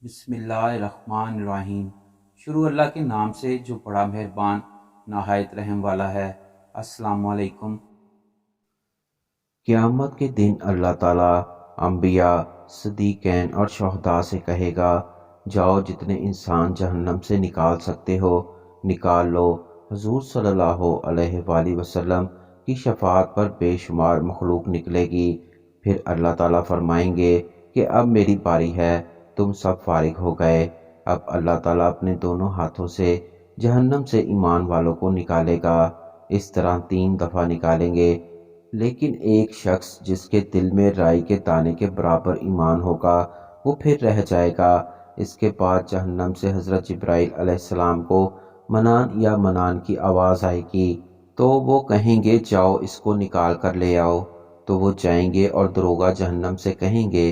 بسم اللہ الرحمن الرحیم۔ شروع اللہ کے نام سے جو بڑا مہربان نہایت رحم والا ہے۔ السلام علیکم۔ قیامت کے دن اللہ تعالیٰ انبیاء، صدیقین اور شہداء سے کہے گا، جاؤ جتنے انسان جہنم سے نکال سکتے ہو نکال لو۔ حضور صلی اللہ علیہ وآلہ وسلم کی شفاعت پر بے شمار مخلوق نکلے گی۔ پھر اللہ تعالیٰ فرمائیں گے کہ اب میری باری ہے، تم سب فارغ ہو گئے۔ اب اللہ تعالیٰ اپنے دونوں ہاتھوں سے جہنم سے ایمان والوں کو نکالے گا۔ اس طرح 3 دفعہ نکالیں گے، لیکن ایک شخص جس کے دل میں رائی کے دانے کے برابر ایمان ہوگا وہ پھر رہ جائے گا۔ اس کے بعد جہنم سے حضرت جبرائیل علیہ السلام کو منان یا منان کی آواز آئے گی، تو وہ کہیں گے جاؤ اس کو نکال کر لے آؤ۔ تو وہ جائیں گے اور دروغہ جہنم سے کہیں گے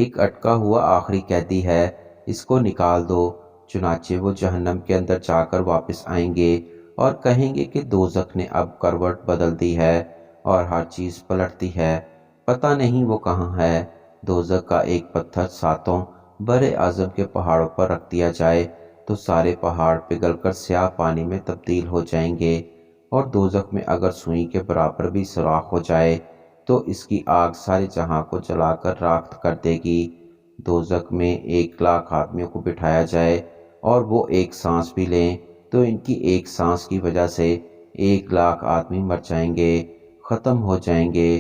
ایک اٹکا ہوا آخری قیدی ہے، اس کو نکال دو۔ چنانچہ وہ جہنم کے اندر جا کر واپس آئیں گے اور کہیں گے کہ دوزخ نے اب کروٹ بدل دی ہے اور ہر چیز پلٹتی ہے، پتہ نہیں وہ کہاں ہے۔ دوزخ کا ایک پتھر 7 بر اعظم کے پہاڑوں پر رکھ دیا جائے تو سارے پہاڑ پگھل کر سیاہ پانی میں تبدیل ہو جائیں گے، اور دوزخ میں اگر سوئی کے برابر بھی سوراخ ہو جائے تو اس کی آگ سارے جہاں کو جلا کر راکھ کر دے گی۔ دوزخ میں 1,00,000 آدمیوں کو بٹھایا جائے اور وہ ایک سانس بھی لیں تو ان کی ایک سانس کی وجہ سے 1,00,000 آدمی مر جائیں گے، ختم ہو جائیں گے۔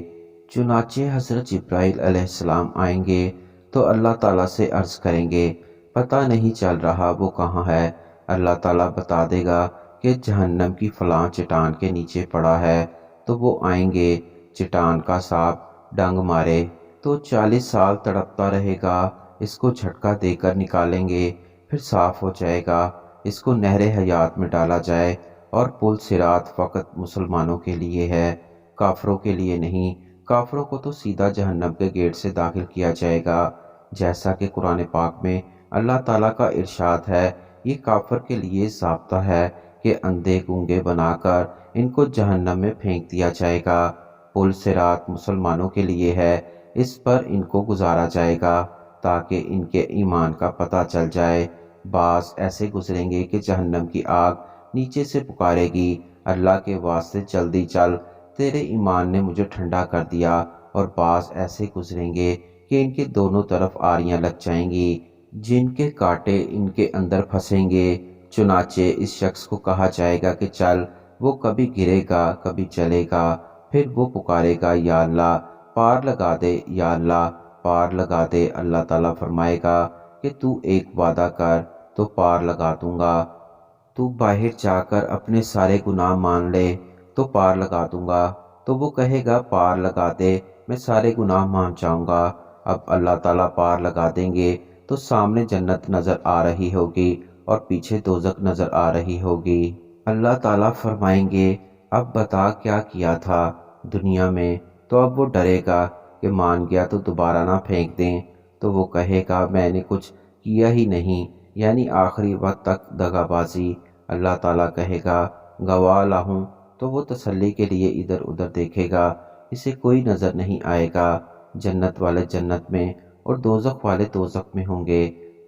چنانچہ حضرت جبرائیل علیہ السلام آئیں گے تو اللہ تعالیٰ سے عرض کریں گے پتہ نہیں چل رہا وہ کہاں ہے۔ اللہ تعالیٰ بتا دے گا کہ جہنم کی فلاں چٹان کے نیچے پڑا ہے۔ تو وہ آئیں گے، چٹان کا سانپ ڈنگ مارے تو 40 سال تڑپتا رہے گا، اس کو جھٹکا دے کر نکالیں گے، پھر صاف ہو جائے گا۔ اس کو نہر حیات میں ڈالا جائے اور پل صراط فقط مسلمانوں کے لیے ہے، کافروں کے لیے نہیں۔ کافروں کو تو سیدھا جہنم کے گیٹ سے داخل کیا جائے گا، جیسا کہ قرآن پاک میں اللہ تعالیٰ کا ارشاد ہے، یہ کافر کے لیے ضابطہ ہے کہ اندھے گونگے بنا کر ان کو جہنم میں پھینک دیا جائے گا۔ پل صراط مسلمانوں کے لیے ہے، اس پر ان کو گزارا جائے گا تاکہ ان کے ایمان کا پتہ چل جائے۔ بعض ایسے گزریں گے کہ جہنم کی آگ نیچے سے پکارے گی، اللہ کے واسطے جلدی چل، تیرے ایمان نے مجھے ٹھنڈا کر دیا۔ اور بعض ایسے گزریں گے کہ ان کے دونوں طرف آریاں لگ جائیں گی، جن کے کانٹے ان کے اندر پھنسیں گے۔ چنانچہ اس شخص کو کہا جائے گا کہ چل، وہ کبھی گرے گا کبھی چلے گا، پھر وہ پکارے گا یا اللہ پار لگا دے، یا اللہ پار لگا دے۔ اللہ تعالیٰ فرمائے گا کہ تو ایک وعدہ کر تو پار لگا دوں گا، تو باہر جا کر اپنے سارے گناہ مان لے تو پار لگا دوں گا۔ تو وہ کہے گا پار لگا دے، میں سارے گناہ مان جاؤں گا۔ اب اللہ تعالیٰ پار لگا دیں گے تو سامنے جنت نظر آ رہی ہوگی اور پیچھے دوزخ نظر آ رہی ہوگی۔ اللہ تعالیٰ فرمائیں گے اب بتا کیا کیا تھا دنیا میں؟ تو اب وہ ڈرے گا کہ مان گیا تو دوبارہ نہ پھینک دیں۔ تو وہ کہے گا میں نے کچھ کیا ہی نہیں، یعنی آخری وقت تک دغا بازی۔ اللہ تعالیٰ کہے گا گواہ لاؤں؟ تو وہ تسلی کے لیے ادھر ادھر دیکھے گا، اسے کوئی نظر نہیں آئے گا۔ جنت والے جنت میں اور دوزخ والے دوزخ میں ہوں گے،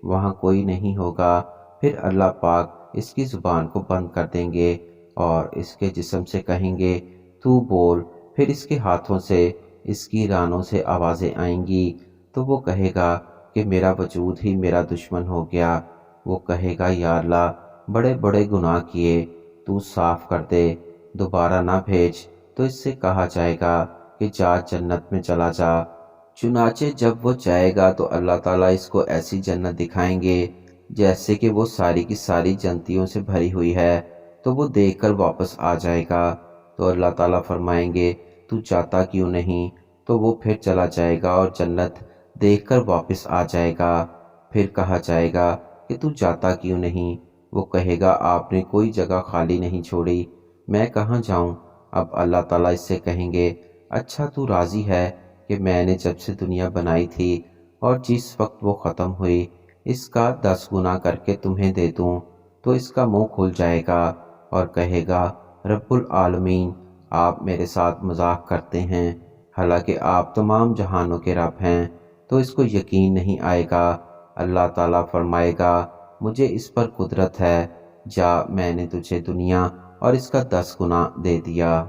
وہاں کوئی نہیں ہوگا۔ پھر اللہ پاک اس کی زبان کو بند کر دیں گے اور اس کے جسم سے کہیں گے تو بول۔ پھر اس کے ہاتھوں سے، اس کی رانوں سے آوازیں آئیں گی تو وہ کہے گا کہ میرا وجود ہی میرا دشمن ہو گیا۔ وہ کہے گا یا اللہ بڑے بڑے گناہ کیے، تو صاف کر دے، دوبارہ نہ بھیج۔ تو اس سے کہا جائے گا کہ جا جنت میں چلا جا۔ چنانچہ جب وہ جائے گا تو اللہ تعالیٰ اس کو ایسی جنت دکھائیں گے جیسے کہ وہ ساری کی ساری جنتیوں سے بھری ہوئی ہے، تو وہ دیکھ کر واپس آ جائے گا۔ تو اللہ تعالیٰ فرمائیں گے تو جاتا کیوں نہیں؟ تو وہ پھر چلا جائے گا اور جنت دیکھ کر واپس آ جائے گا۔ پھر کہا جائے گا کہ تو جاتا کیوں نہیں؟ وہ کہے گا آپ نے کوئی جگہ خالی نہیں چھوڑی، میں کہاں جاؤں؟ اب اللہ تعالیٰ اس سے کہیں گے اچھا تو راضی ہے کہ میں نے جب سے دنیا بنائی تھی اور جس وقت وہ ختم ہوئی اس کا 10 گنا کر کے تمہیں دے دوں؟ تو اس کا منہ کھل جائے گا اور کہے گا رب العالمین، آپ میرے ساتھ مذاق کرتے ہیں، حالانکہ آپ تمام جہانوں کے رب ہیں۔ تو اس کو یقین نہیں آئے گا اللہ تعالیٰ فرمائے گا مجھے اس پر قدرت ہے، جا میں نے تجھے دنیا اور اس کا 10 گنا دے دیا۔